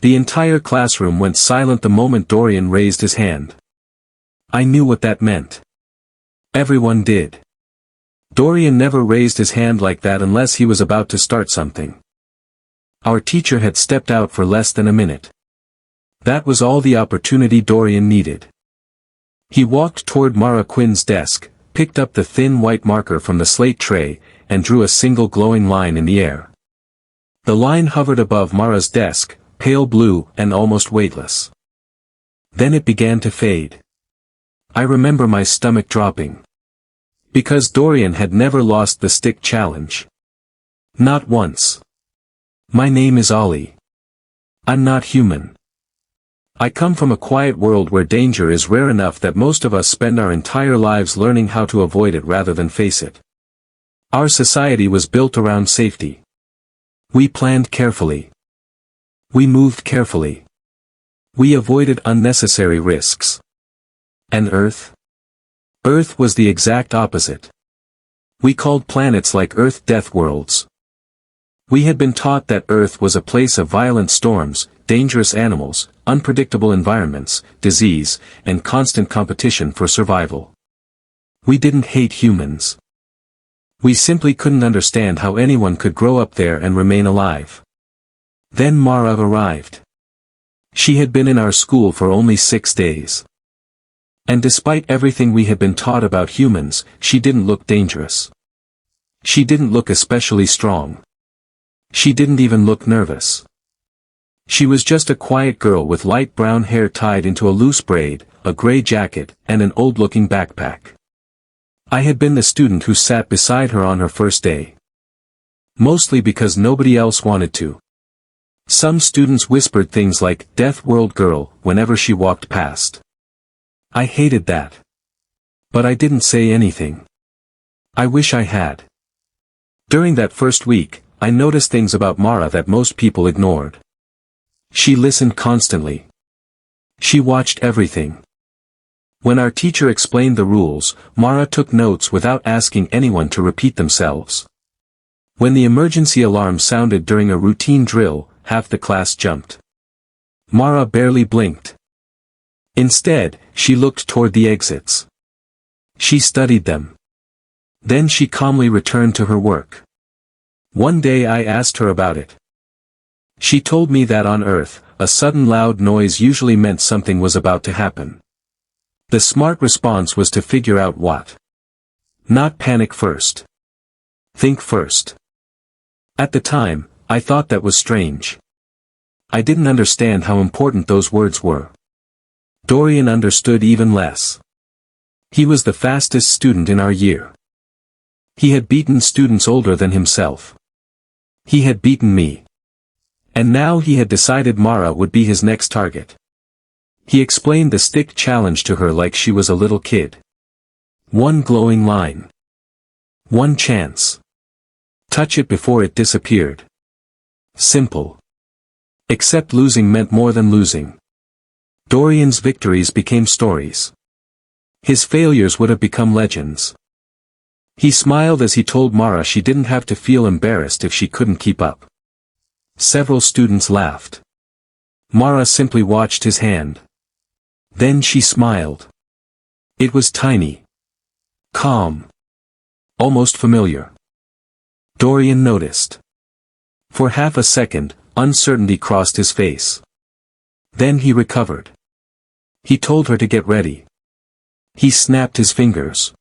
The entire classroom went silent the moment Dorian raised his hand. I knew what that meant. Everyone did. Dorian never raised his hand like that unless he was about to start something. Our teacher had stepped out for less than a minute. That was all the opportunity Dorian needed. He walked toward Mara Quinn's desk, picked up the thin white marker from the slate tray, and drew a single glowing line in the air. The line hovered above Mara's desk, pale blue and almost weightless. Then it began to fade. I remember my stomach dropping. Because Dorian had never lost the stick challenge. Not once. My name is Ollie. I'm not human. I come from a quiet world where danger is rare enough that most of us spend our entire lives learning how to avoid it rather than face it. Our society was built around safety. We planned carefully. We moved carefully. We avoided unnecessary risks. And Earth? Earth was the exact opposite. We called planets like Earth death worlds. We had been taught that Earth was a place of violent storms, dangerous animals, unpredictable environments, disease, and constant competition for survival. We didn't hate humans. We simply couldn't understand how anyone could grow up there and remain alive. Then Mara arrived. She had been in our school for only 6 days. And despite everything we had been taught about humans, she didn't look dangerous. She didn't look especially strong. She didn't even look nervous. She was just a quiet girl with light brown hair tied into a loose braid, a gray jacket, and an old-looking backpack. I had been the student who sat beside her on her first day. Mostly because nobody else wanted to. Some students whispered things like, "Death World Girl," whenever she walked past. I hated that. But I didn't say anything. I wish I had. During that first week, I noticed things about Mara that most people ignored. She listened constantly. She watched everything. When our teacher explained the rules, Mara took notes without asking anyone to repeat themselves. When the emergency alarm sounded during a routine drill, half the class jumped. Mara barely blinked. Instead, she looked toward the exits. She studied them. Then she calmly returned to her work. One day I asked her about it. She told me that on Earth, a sudden loud noise usually meant something was about to happen. The smart response was to figure out what. Not panic first. Think first. At the time, I thought that was strange. I didn't understand how important those words were. Dorian understood even less. He was the fastest student in our year. He had beaten students older than himself. He had beaten me. And now he had decided Mara would be his next target. He explained the stick challenge to her like she was a little kid. One glowing line. One chance. Touch it before it disappeared. Simple. Except losing meant more than losing. Dorian's victories became stories. His failures would have become legends. He smiled as he told Mara she didn't have to feel embarrassed if she couldn't keep up. Several students laughed. Mara simply watched his hand. Then she smiled. It was tiny. Calm. Almost familiar. Dorian noticed. For half a second, uncertainty crossed his face. Then he recovered. He told her to get ready. He snapped his fingers.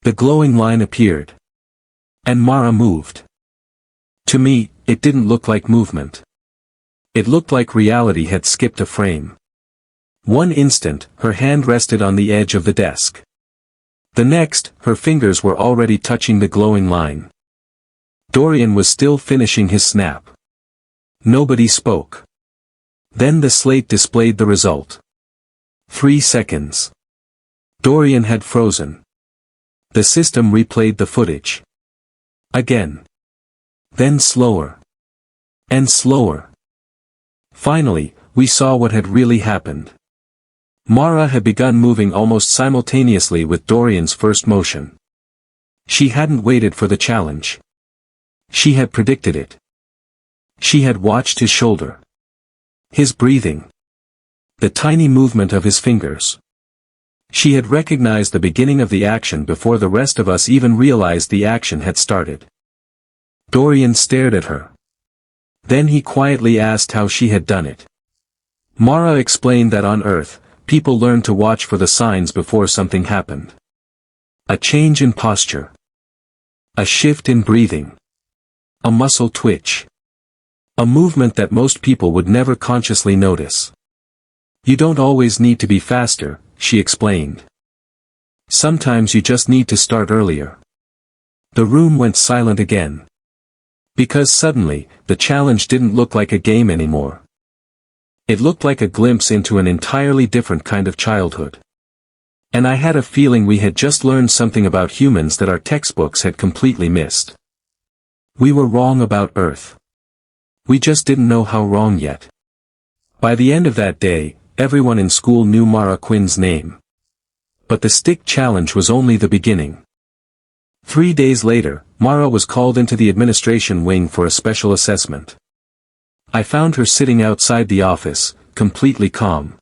The glowing line appeared. And Mara moved. To me, it didn't look like movement. It looked like reality had skipped a frame. One instant, her hand rested on the edge of the desk. The next, her fingers were already touching the glowing line. Dorian was still finishing his snap. Nobody spoke. Then the slate displayed the result. 3 seconds. Dorian had frozen. The system replayed the footage. Again. Then slower. And slower. Finally, we saw what had really happened. Mara had begun moving almost simultaneously with Dorian's first motion. She hadn't waited for the challenge. She had predicted it. She had watched his shoulder. His breathing. The tiny movement of his fingers. She had recognized the beginning of the action before the rest of us even realized the action had started. Dorian stared at her. Then he quietly asked how she had done it. Mara explained that on Earth, people learned to watch for the signs before something happened. A change in posture. A shift in breathing. A muscle twitch. A movement that most people would never consciously notice. You don't always need to be faster, she explained. Sometimes you just need to start earlier. The room went silent again. Because suddenly, the challenge didn't look like a game anymore. It looked like a glimpse into an entirely different kind of childhood. And I had a feeling we had just learned something about humans that our textbooks had completely missed. We were wrong about Earth. We just didn't know how wrong yet. By the end of that day, everyone in school knew Mara Quinn's name. But the stick challenge was only the beginning. 3 days later, Mara was called into the administration wing for a special assessment. I found her sitting outside the office, completely calm.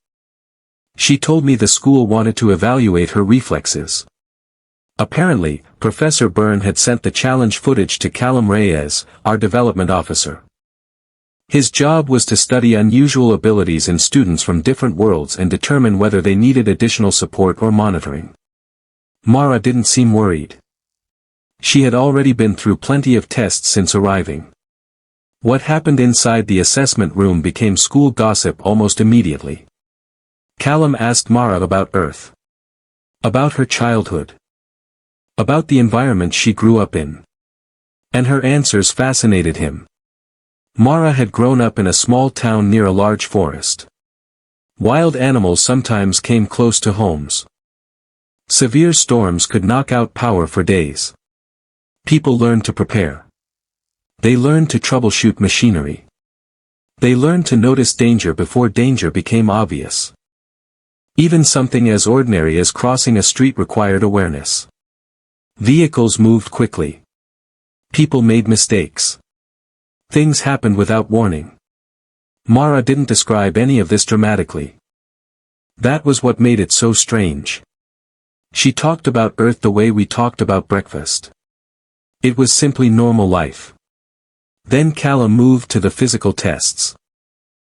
She told me the school wanted to evaluate her reflexes. Apparently, Professor Byrne had sent the challenge footage to Callum Reyes, our development officer. His job was to study unusual abilities in students from different worlds and determine whether they needed additional support or monitoring. Mara didn't seem worried. She had already been through plenty of tests since arriving. What happened inside the assessment room became school gossip almost immediately. Callum asked Mara about Earth. About her childhood. About the environment she grew up in. And her answers fascinated him. Mara had grown up in a small town near a large forest. Wild animals sometimes came close to homes. Severe storms could knock out power for days. People learned to prepare. They learned to troubleshoot machinery. They learned to notice danger before danger became obvious. Even something as ordinary as crossing a street required awareness. Vehicles moved quickly. People made mistakes. Things happened without warning. Mara didn't describe any of this dramatically. That was what made it so strange. She talked about Earth the way we talked about breakfast. It was simply normal life. Then Callum moved to the physical tests.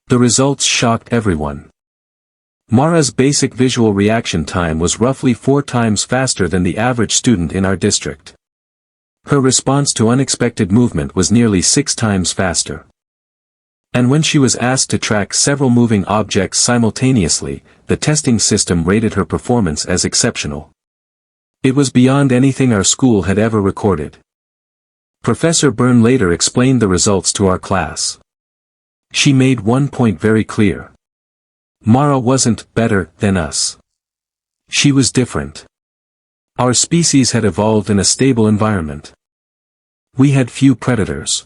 The results shocked everyone. Mara's basic visual reaction time was roughly 4 times faster than the average student in our district. Her response to unexpected movement was nearly 6 times faster. And when she was asked to track several moving objects simultaneously, the testing system rated her performance as exceptional. It was beyond anything our school had ever recorded. Professor Byrne later explained the results to our class. She made one point very clear. Mara wasn't better than us. She was different. Our species had evolved in a stable environment. We had few predators.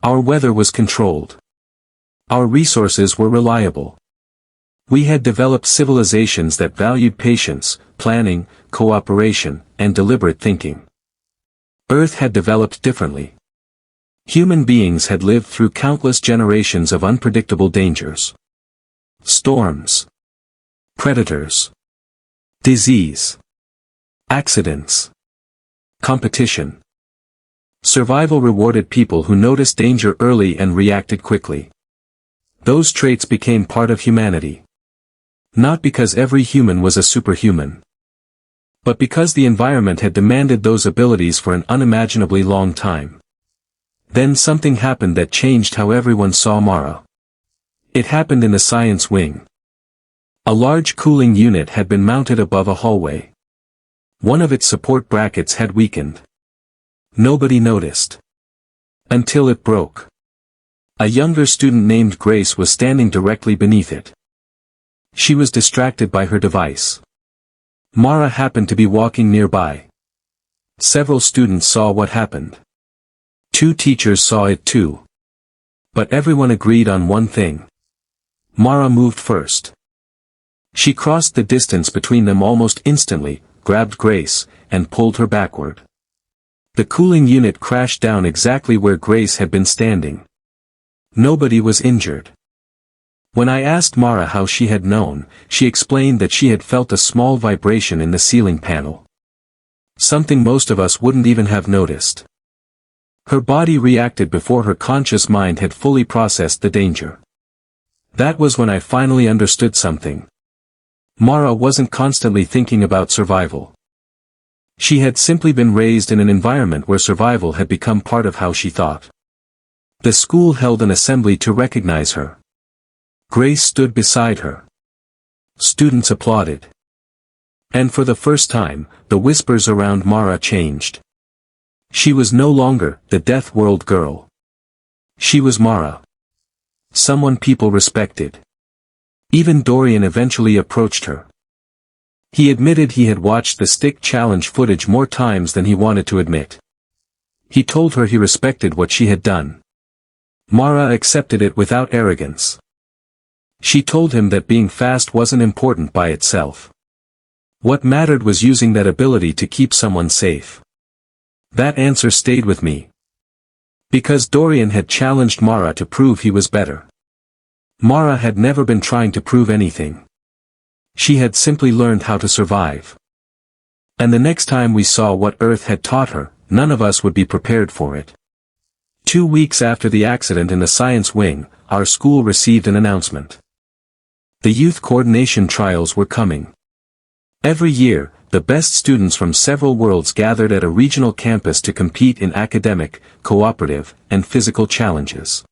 Our weather was controlled. Our resources were reliable. We had developed civilizations that valued patience, planning, cooperation, and deliberate thinking. Earth had developed differently. Human beings had lived through countless generations of unpredictable dangers. Storms. Predators. Disease. Accidents. Competition. Survival rewarded people who noticed danger early and reacted quickly. Those traits became part of humanity. Not because every human was a superhuman. But because the environment had demanded those abilities for an unimaginably long time. Then something happened that changed how everyone saw Mara. It happened in the science wing. A large cooling unit had been mounted above a hallway. One of its support brackets had weakened. Nobody noticed. Until it broke. A younger student named Grace was standing directly beneath it. She was distracted by her device. Mara happened to be walking nearby. Several students saw what happened. 2 teachers saw it too. But everyone agreed on one thing. Mara moved first. She crossed the distance between them almost instantly, grabbed Grace, and pulled her backward. The cooling unit crashed down exactly where Grace had been standing. Nobody was injured. When I asked Mara how she had known, she explained that she had felt a small vibration in the ceiling panel. Something most of us wouldn't even have noticed. Her body reacted before her conscious mind had fully processed the danger. That was when I finally understood something. Mara wasn't constantly thinking about survival. She had simply been raised in an environment where survival had become part of how she thought. The school held an assembly to recognize her. Grace stood beside her. Students applauded. And for the first time, the whispers around Mara changed. She was no longer the Death World girl. She was Mara. Someone people respected. Even Dorian eventually approached her. He admitted he had watched the stick challenge footage more times than he wanted to admit. He told her he respected what she had done. Mara accepted it without arrogance. She told him that being fast wasn't important by itself. What mattered was using that ability to keep someone safe. That answer stayed with me. Because Dorian had challenged Mara to prove he was better. Mara had never been trying to prove anything. She had simply learned how to survive. And the next time we saw what Earth had taught her, none of us would be prepared for it. 2 weeks after the accident in the science wing, our school received an announcement. The youth coordination trials were coming. Every year, the best students from several worlds gathered at a regional campus to compete in academic, cooperative, and physical challenges.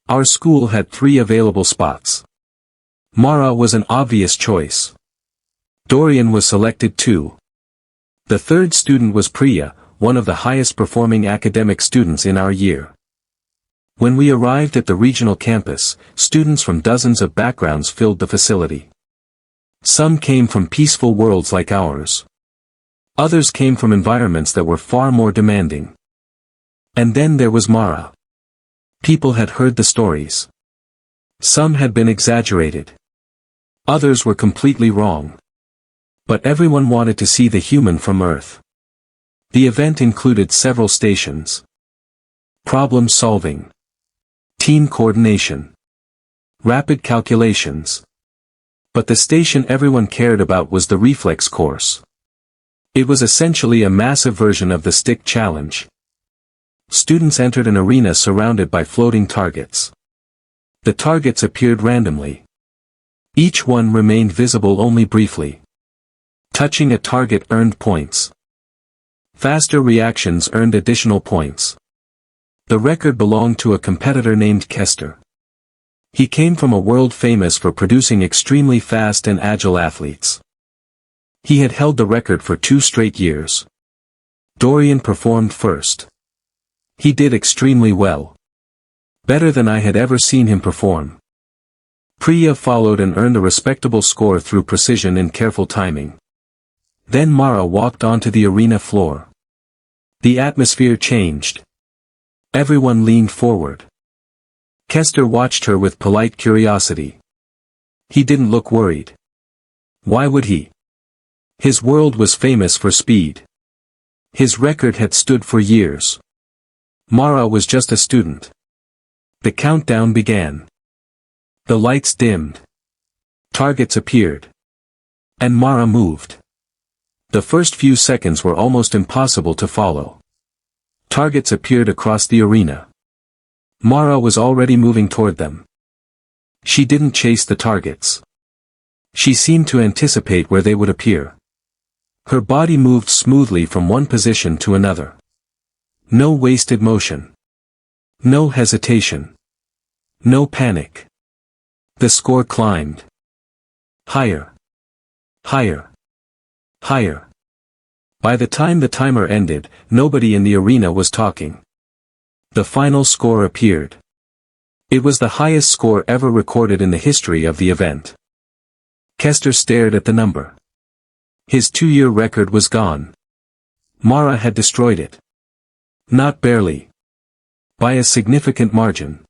Our school had 3 available spots. Mara was an obvious choice. Dorian was selected too. The third student was Priya, one of the highest performing academic students in our year. When we arrived at the regional campus, students from dozens of backgrounds filled the facility. Some came from peaceful worlds like ours. Others came from environments that were far more demanding. And then there was Mara. People had heard the stories. Some had been exaggerated. Others were completely wrong. But everyone wanted to see the human from Earth. The event included several stations. Problem solving. Team coordination. Rapid calculations. But the station everyone cared about was the reflex course. It was essentially a massive version of the stick challenge. Students entered an arena surrounded by floating targets. The targets appeared randomly. Each one remained visible only briefly. Touching a target earned points. Faster reactions earned additional points. The record belonged to a competitor named Kester. He came from a world famous for producing extremely fast and agile athletes. He had held the record for 2 straight years. Dorian performed first. He did extremely well. Better than I had ever seen him perform. Priya followed and earned a respectable score through precision and careful timing. Then Mara walked onto the arena floor. The atmosphere changed. Everyone leaned forward. Kester watched her with polite curiosity. He didn't look worried. Why would he? His world was famous for speed. His record had stood for years. Mara was just a student. The countdown began. The lights dimmed. Targets appeared. And Mara moved. The first few seconds were almost impossible to follow. Targets appeared across the arena. Mara was already moving toward them. She didn't chase the targets. She seemed to anticipate where they would appear. Her body moved smoothly from one position to another. No wasted motion. No hesitation. No panic. The score climbed. Higher. Higher. Higher. By the time the timer ended, nobody in the arena was talking. The final score appeared. It was the highest score ever recorded in the history of the event. Kester stared at the number. His 2-year record was gone. Mara had destroyed it. Not barely. By a significant margin.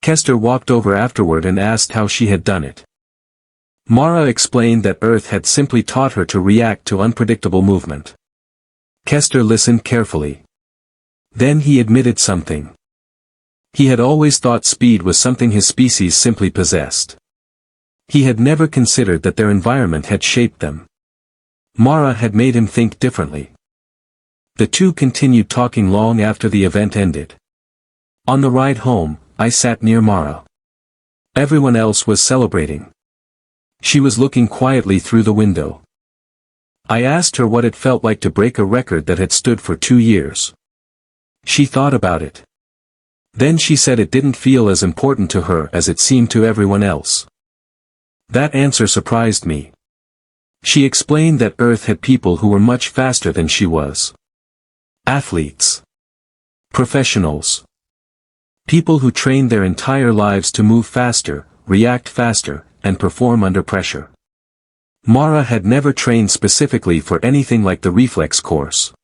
Kester walked over afterward and asked how she had done it. Mara explained that Earth had simply taught her to react to unpredictable movement. Kester listened carefully. Then he admitted something. He had always thought speed was something his species simply possessed. He had never considered that their environment had shaped them. Mara had made him think differently. The two continued talking long after the event ended. On the ride home, I sat near Mara. Everyone else was celebrating. She was looking quietly through the window. I asked her what it felt like to break a record that had stood for 2 years. She thought about it. Then she said it didn't feel as important to her as it seemed to everyone else. That answer surprised me. She explained that Earth had people who were much faster than she was. Athletes. Professionals. People who trained their entire lives to move faster, react faster, and perform under pressure. Mara had never trained specifically for anything like the reflex course.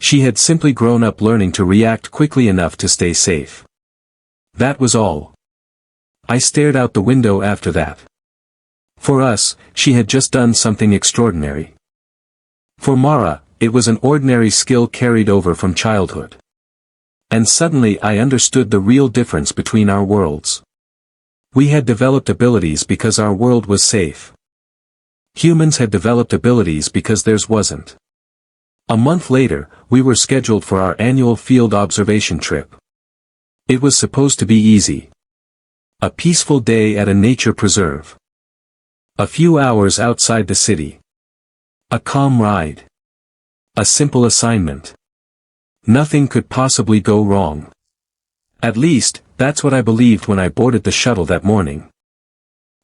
She had simply grown up learning to react quickly enough to stay safe. That was all. I stared out the window after that. For us, she had just done something extraordinary. For Mara, it was an ordinary skill carried over from childhood. And suddenly I understood the real difference between our worlds. We had developed abilities because our world was safe. Humans had developed abilities because theirs wasn't. A month later, we were scheduled for our annual field observation trip. It was supposed to be easy. A peaceful day at a nature preserve. A few hours outside the city. A calm ride. A simple assignment. Nothing could possibly go wrong. At least, that's what I believed when I boarded the shuttle that morning.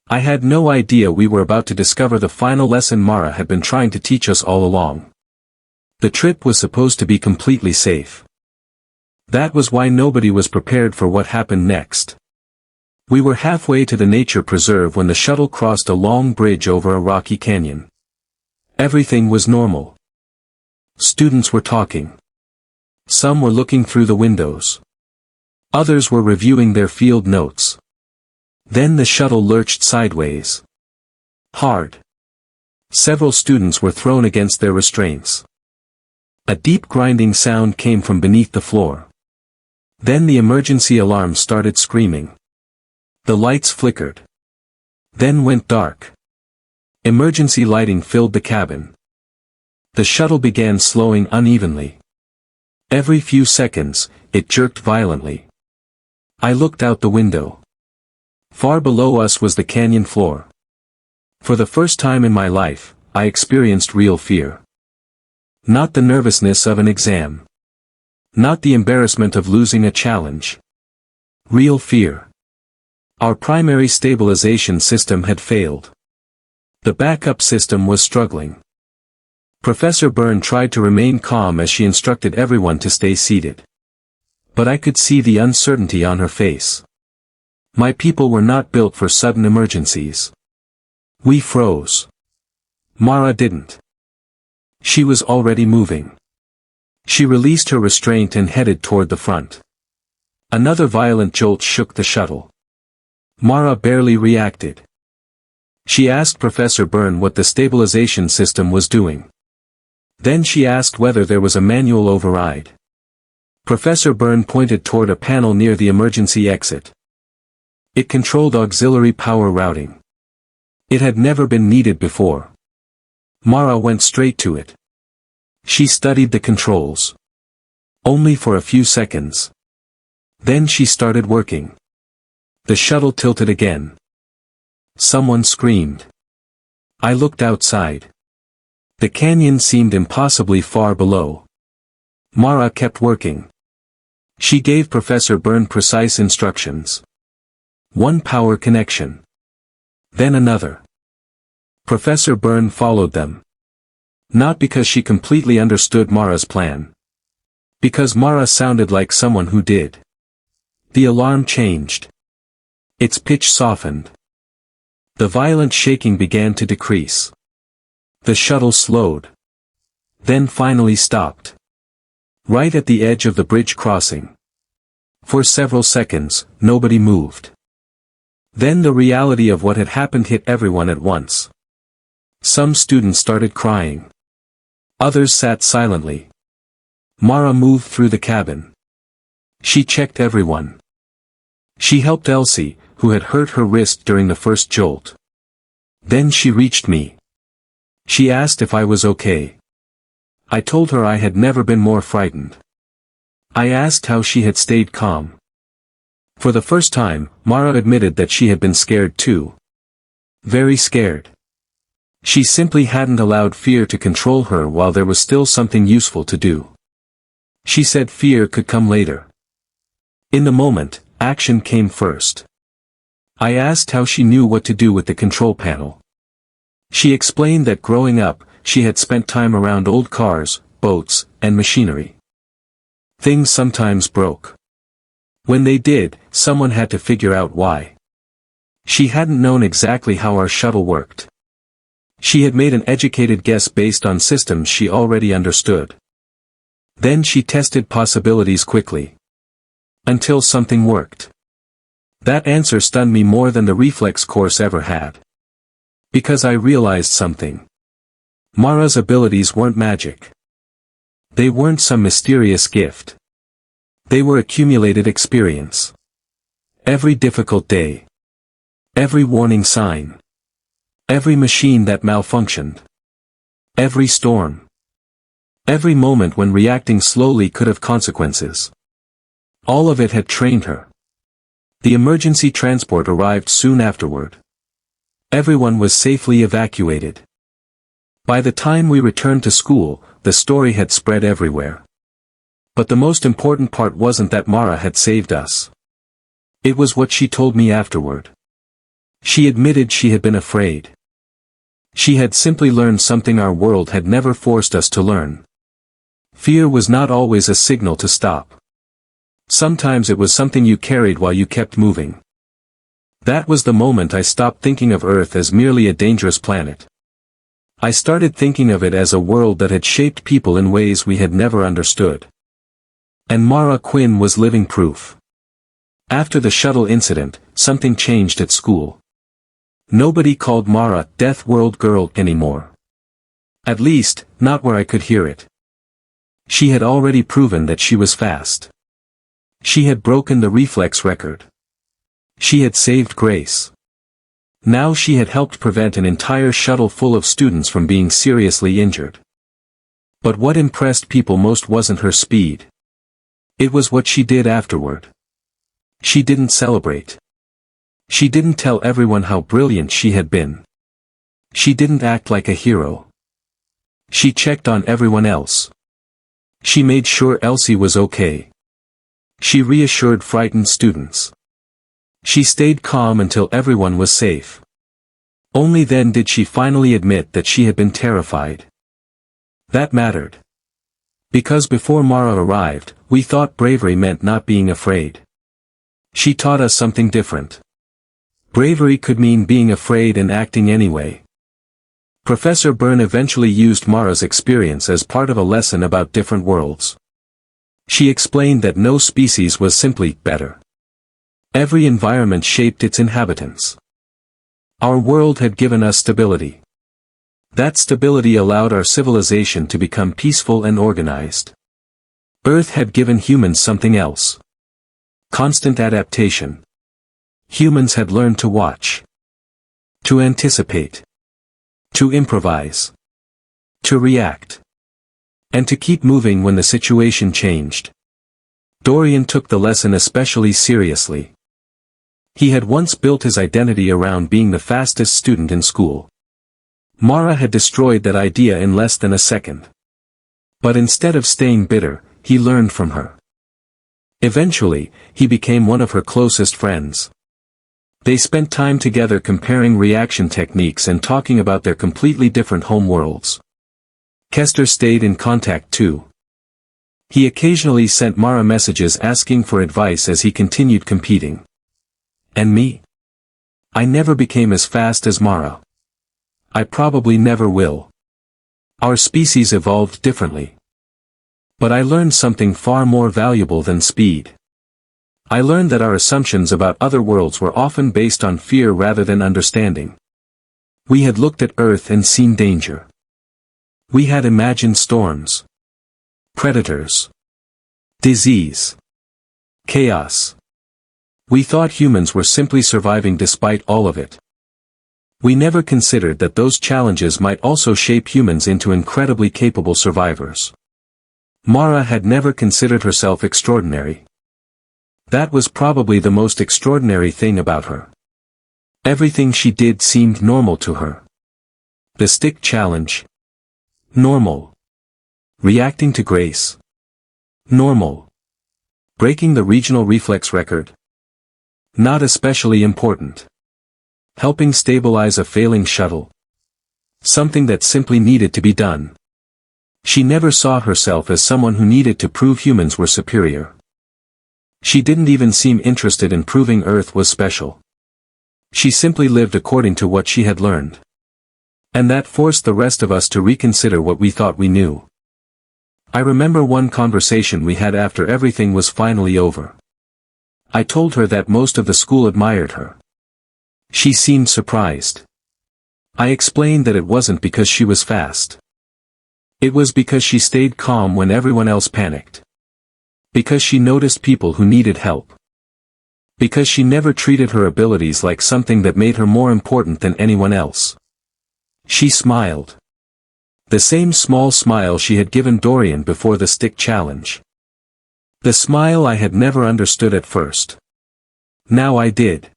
I had no idea we were about to discover the final lesson Mara had been trying to teach us all along. The trip was supposed to be completely safe. That was why nobody was prepared for what happened next. We were halfway to the nature preserve when the shuttle crossed a long bridge over a rocky canyon. Everything was normal. Students were talking. Some were looking through the windows. Others were reviewing their field notes. Then the shuttle lurched sideways. Hard. Several students were thrown against their restraints. A deep grinding sound came from beneath the floor. Then the emergency alarm started screaming. The lights flickered. Then went dark. Emergency lighting filled the cabin. The shuttle began slowing unevenly. Every few seconds, it jerked violently. I looked out the window. Far below us was the canyon floor. For the first time in my life, I experienced real fear. Not the nervousness of an exam. Not the embarrassment of losing a challenge. Real fear. Our primary stabilization system had failed. The backup system was struggling. Professor Byrne tried to remain calm as she instructed everyone to stay seated. But I could see the uncertainty on her face. My people were not built for sudden emergencies. We froze. Mara didn't. She was already moving. She released her restraint and headed toward the front. Another violent jolt shook the shuttle. Mara barely reacted. She asked Professor Byrne what the stabilization system was doing. Then she asked whether there was a manual override. Professor Byrne pointed toward a panel near the emergency exit. It controlled auxiliary power routing. It had never been needed before. Mara went straight to it. She studied the controls. Only for a few seconds. Then she started working. The shuttle tilted again. Someone screamed. I looked outside. The canyon seemed impossibly far below. Mara kept working. She gave Professor Byrne precise instructions. One power connection. Then another. Professor Byrne followed them. Not because she completely understood Mara's plan. Because Mara sounded like someone who did. The alarm changed. Its pitch softened. The violent shaking began to decrease. The shuttle slowed. Then finally stopped. Right at the edge of the bridge crossing. For several seconds, nobody moved. Then the reality of what had happened hit everyone at once. Some students started crying. Others sat silently. Mara moved through the cabin. She checked everyone. She helped Elsie, who had hurt her wrist during the first jolt. Then she reached me. She asked if I was okay. I told her I had never been more frightened. I asked how she had stayed calm. For the first time, Mara admitted that she had been scared too. Very scared. She simply hadn't allowed fear to control her while there was still something useful to do. She said fear could come later. In the moment, action came first. I asked how she knew what to do with the control panel. She explained that growing up, she had spent time around old cars, boats, and machinery. Things sometimes broke. When they did, someone had to figure out why. She hadn't known exactly how our shuttle worked. She had made an educated guess based on systems she already understood. Then she tested possibilities quickly. Until something worked. That answer stunned me more than the reflex course ever had. Because I realized something. Mara's abilities weren't magic. They weren't some mysterious gift. They were accumulated experience. Every difficult day. Every warning sign. Every machine that malfunctioned. Every storm. Every moment when reacting slowly could have consequences. All of it had trained her. The emergency transport arrived soon afterward. Everyone was safely evacuated. By the time we returned to school, the story had spread everywhere. But the most important part wasn't that Mara had saved us. It was what she told me afterward. She admitted she had been afraid. She had simply learned something our world had never forced us to learn. Fear was not always a signal to stop. Sometimes it was something you carried while you kept moving. That was the moment I stopped thinking of Earth as merely a dangerous planet. I started thinking of it as a world that had shaped people in ways we had never understood. And Mara Quinn was living proof. After the shuttle incident, something changed at school. Nobody called Mara Death World Girl anymore. At least, not where I could hear it. She had already proven that she was fast. She had broken the reflex record. She had saved Grace. Now she had helped prevent an entire shuttle full of students from being seriously injured. But what impressed people most wasn't her speed. It was what she did afterward. She didn't celebrate. She didn't tell everyone how brilliant she had been. She didn't act like a hero. She checked on everyone else. She made sure Elsie was okay. She reassured frightened students. She stayed calm until everyone was safe. Only then did she finally admit that she had been terrified. That mattered. Because before Mara arrived, we thought bravery meant not being afraid. She taught us something different. Bravery could mean being afraid and acting anyway. Professor Byrne eventually used Mara's experience as part of a lesson about different worlds. She explained that no species was simply better. Every environment shaped its inhabitants. Our world had given us stability. That stability allowed our civilization to become peaceful and organized. Earth had given humans something else. Constant adaptation. Humans had learned to watch. To anticipate. To improvise. To react. And to keep moving when the situation changed. Dorian took the lesson especially seriously. He had once built his identity around being the fastest student in school. Mara had destroyed that idea in less than a second. But instead of staying bitter, he learned from her. Eventually, he became one of her closest friends. They spent time together comparing reaction techniques and talking about their completely different home worlds. Kester stayed in contact too. He occasionally sent Mara messages asking for advice as he continued competing. And me? I never became as fast as Mara. I probably never will. Our species evolved differently. But I learned something far more valuable than speed. I learned that our assumptions about other worlds were often based on fear rather than understanding. We had looked at Earth and seen danger. We had imagined storms. Predators. Disease. Chaos. We thought humans were simply surviving despite all of it. We never considered that those challenges might also shape humans into incredibly capable survivors. Mara had never considered herself extraordinary. That was probably the most extraordinary thing about her. Everything she did seemed normal to her. The stick challenge. Normal. Reacting to grace. Normal. Breaking the regional reflex record. Not especially important. Helping stabilize a failing shuttle. Something that simply needed to be done. She never saw herself as someone who needed to prove humans were superior. She didn't even seem interested in proving Earth was special. She simply lived according to what she had learned. And that forced the rest of us to reconsider what we thought we knew. I remember one conversation we had after everything was finally over. I told her that most of the school admired her. She seemed surprised. I explained that it wasn't because she was fast. It was because she stayed calm when everyone else panicked. Because she noticed people who needed help. Because she never treated her abilities like something that made her more important than anyone else. She smiled. The same small smile she had given Dorian before the stick challenge. The smile I had never understood at first. Now I did.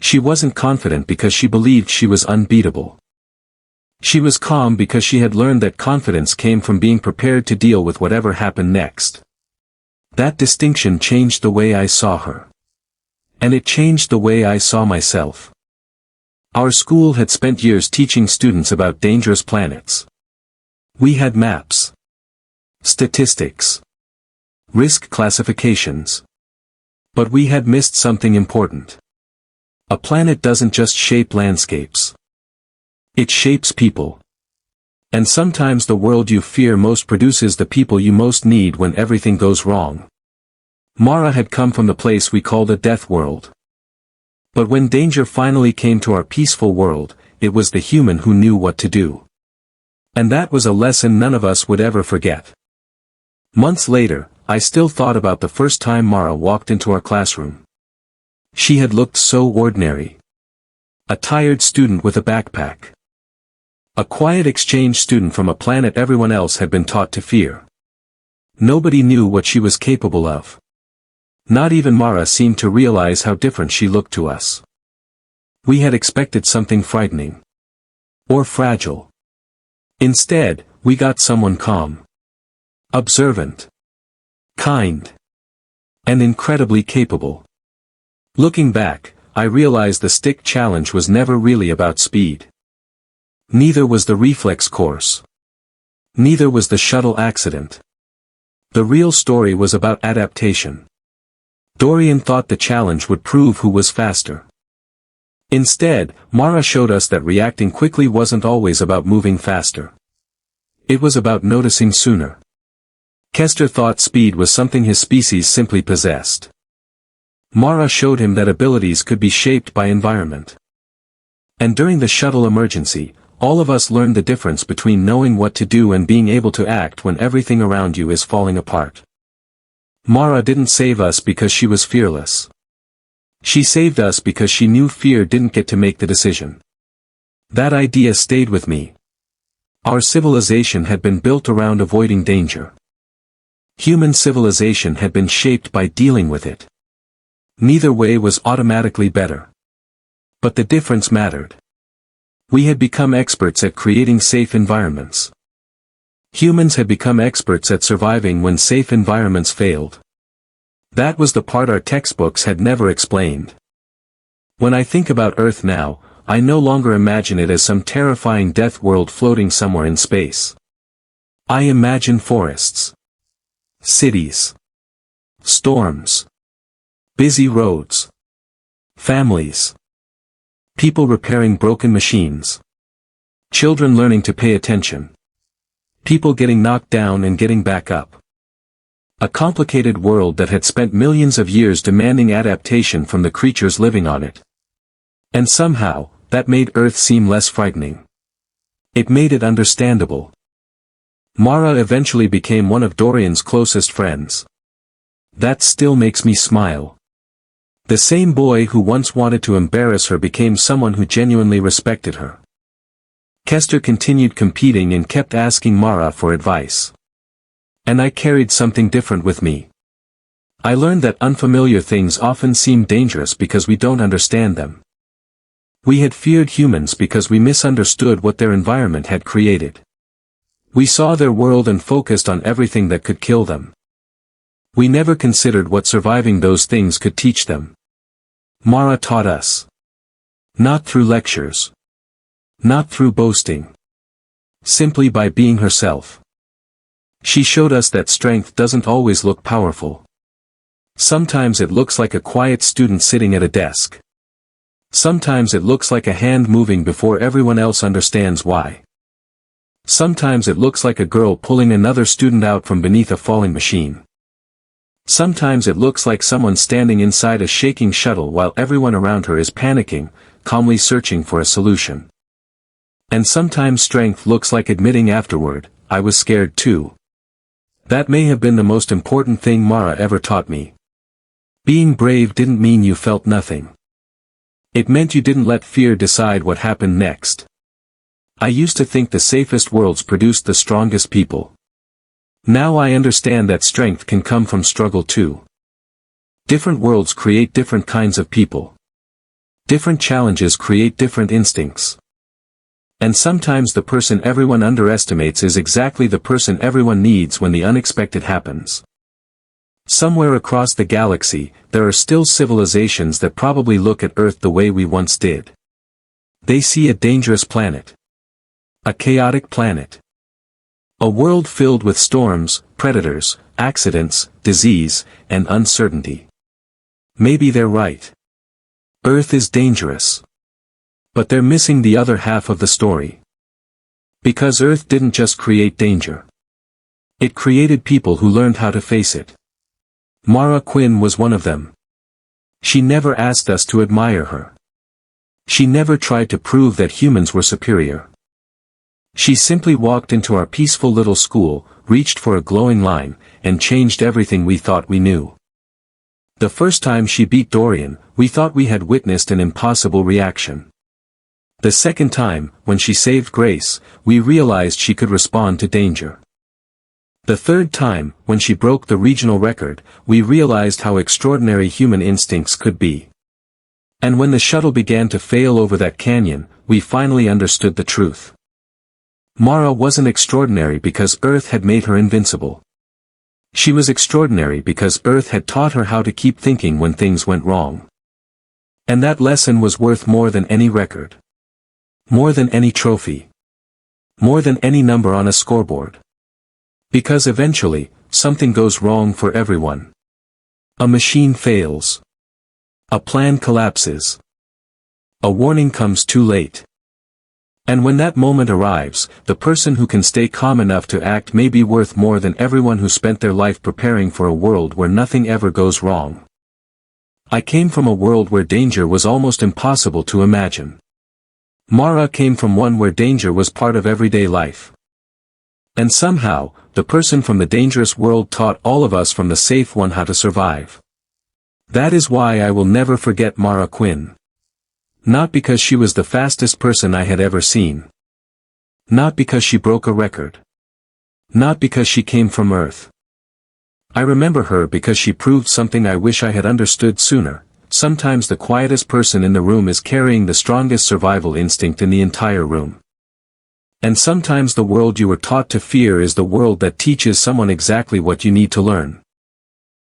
She wasn't confident because she believed she was unbeatable. She was calm because she had learned that confidence came from being prepared to deal with whatever happened next. That distinction changed the way I saw her. And it changed the way I saw myself. Our school had spent years teaching students about dangerous planets. We had maps. Statistics. Risk classifications. But we had missed something important. A planet doesn't just shape landscapes. It shapes people. And sometimes the world you fear most produces the people you most need when everything goes wrong. Mara had come from the place we called a death world. But when danger finally came to our peaceful world, it was the human who knew what to do. And that was a lesson none of us would ever forget. Months later, I still thought about the first time Mara walked into our classroom. She had looked so ordinary. A tired student with a backpack. A quiet exchange student from a planet everyone else had been taught to fear. Nobody knew what she was capable of. Not even Mara seemed to realize how different she looked to us. We had expected something frightening. Or fragile. Instead, we got someone calm. Observant. Kind. And incredibly capable. Looking back, I realized the stick challenge was never really about speed. Neither was the reflex course. Neither was the shuttle accident. The real story was about adaptation. Dorian thought the challenge would prove who was faster. Instead, Mara showed us that reacting quickly wasn't always about moving faster. It was about noticing sooner. Kester thought speed was something his species simply possessed. Mara showed him that abilities could be shaped by environment. And during the shuttle emergency, all of us learned the difference between knowing what to do and being able to act when everything around you is falling apart. Mara didn't save us because she was fearless. She saved us because she knew fear didn't get to make the decision. That idea stayed with me. Our civilization had been built around avoiding danger. Human civilization had been shaped by dealing with it. Neither way was automatically better. But the difference mattered. We had become experts at creating safe environments. Humans had become experts at surviving when safe environments failed. That was the part our textbooks had never explained. When I think about Earth now, I no longer imagine it as some terrifying death world floating somewhere in space. I imagine forests. Cities. Storms. Busy roads. Families. People repairing broken machines. Children learning to pay attention. People getting knocked down and getting back up. A complicated world that had spent millions of years demanding adaptation from the creatures living on it. And somehow, that made Earth seem less frightening. It made it understandable. Mara eventually became one of Dorian's closest friends. That still makes me smile. The same boy who once wanted to embarrass her became someone who genuinely respected her. Kester continued competing and kept asking Mara for advice. And I carried something different with me. I learned that unfamiliar things often seem dangerous because we don't understand them. We had feared humans because we misunderstood what their environment had created. We saw their world and focused on everything that could kill them. We never considered what surviving those things could teach them. Mara taught us. Not through lectures. Not through boasting. Simply by being herself. She showed us that strength doesn't always look powerful. Sometimes it looks like a quiet student sitting at a desk. Sometimes it looks like a hand moving before everyone else understands why. Sometimes it looks like a girl pulling another student out from beneath a falling machine. Sometimes it looks like someone standing inside a shaking shuttle while everyone around her is panicking, calmly searching for a solution. And sometimes strength looks like admitting afterward, I was scared too. That may have been the most important thing Mara ever taught me. Being brave didn't mean you felt nothing. It meant you didn't let fear decide what happened next. I used to think the safest worlds produced the strongest people. Now I understand that strength can come from struggle too. Different worlds create different kinds of people. Different challenges create different instincts. And sometimes the person everyone underestimates is exactly the person everyone needs when the unexpected happens. Somewhere across the galaxy, there are still civilizations that probably look at Earth the way we once did. They see a dangerous planet. A chaotic planet. A world filled with storms, predators, accidents, disease, and uncertainty. Maybe they're right. Earth is dangerous. But they're missing the other half of the story. Because Earth didn't just create danger. It created people who learned how to face it. Mara Quinn was one of them. She never asked us to admire her. She never tried to prove that humans were superior. She simply walked into our peaceful little school, reached for a glowing line, and changed everything we thought we knew. The first time she beat Dorian, we thought we had witnessed an impossible reaction. The second time, when she saved Grace, we realized she could respond to danger. The third time, when she broke the regional record, we realized how extraordinary human instincts could be. And when the shuttle began to fail over that canyon, we finally understood the truth. Mara wasn't extraordinary because Earth had made her invincible. She was extraordinary because Earth had taught her how to keep thinking when things went wrong. And that lesson was worth more than any record. More than any trophy. More than any number on a scoreboard. Because eventually, something goes wrong for everyone. A machine fails. A plan collapses. A warning comes too late. And when that moment arrives, the person who can stay calm enough to act may be worth more than everyone who spent their life preparing for a world where nothing ever goes wrong. I came from a world where danger was almost impossible to imagine. Mara came from one where danger was part of everyday life. And somehow, the person from the dangerous world taught all of us from the safe one how to survive. That is why I will never forget Mara Quinn. Not because she was the fastest person I had ever seen. Not because she broke a record. Not because she came from Earth. I remember her because she proved something I wish I had understood sooner. Sometimes the quietest person in the room is carrying the strongest survival instinct in the entire room. And sometimes the world you were taught to fear is the world that teaches someone exactly what you need to learn.